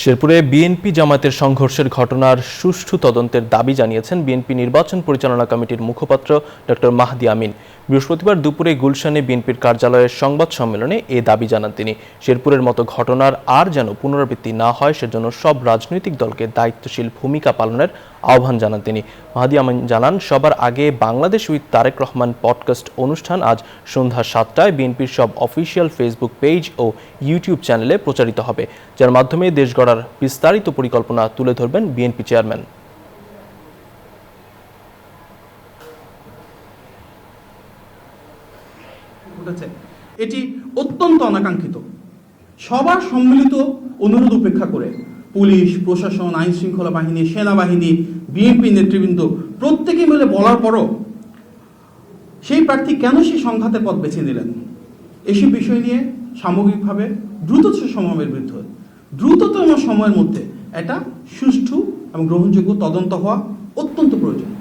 শেরপুরে বিএনপি জামায়াতের সংঘর্ষের ঘটনার সুষ্ঠু তদন্তের দাবি জানিয়েছেন বিএনপি নির্বাচন পরিচালনা কমিটির মুখপাত্র ডক্টর মাহদি আমিন। বৃহস্পতিবার দুপুরে গুলশানে বিএনপির কার্যালয়ের সংবাদ সম্মেলনে এ দাবি জানান তিনি। শেরপুরের মতো ঘটনার আর যেন পুনরাবৃত্তি না হয় সেজন্য সব রাজনৈতিক দলকে দায়িত্বশীল ভূমিকা পালনের আহ্বান জানান তিনি। মাহদি আমিন জানান, সবার আগে বাংলাদেশ উইথ তারেক রহমান পডকাস্ট অনুষ্ঠান আজ সন্ধ্যা 7টায় বিএনপির সব অফিসিয়াল ফেসবুক পেজ ও ইউটিউব চ্যানেলে প্রচারিত হবে, যার মাধ্যমে দেশ গড়ার বিস্তারিত পরিকল্পনা তুলে ধরবেন বিএনপি চেয়ারম্যান। এটি অত্যন্ত অনাকাঙ্ক্ষিত। সবার সম্মিলিত অনুরোধ উপেক্ষা করে পুলিশ প্রশাসন, আইন শৃঙ্খলা বাহিনী, সেনাবাহিনী, বিএনপি নেতৃবৃন্দ প্রত্যেকে মিলে বলার পরও সেই প্রার্থী কেন সেই সংঘাতের পথ বেছে নিলেন, এসব বিষয় নিয়ে সামগ্রিকভাবে দ্রুততম সময়ের মধ্যে এটা সুষ্ঠু এবং গ্রহণযোগ্য তদন্ত হওয়া অত্যন্ত প্রয়োজন।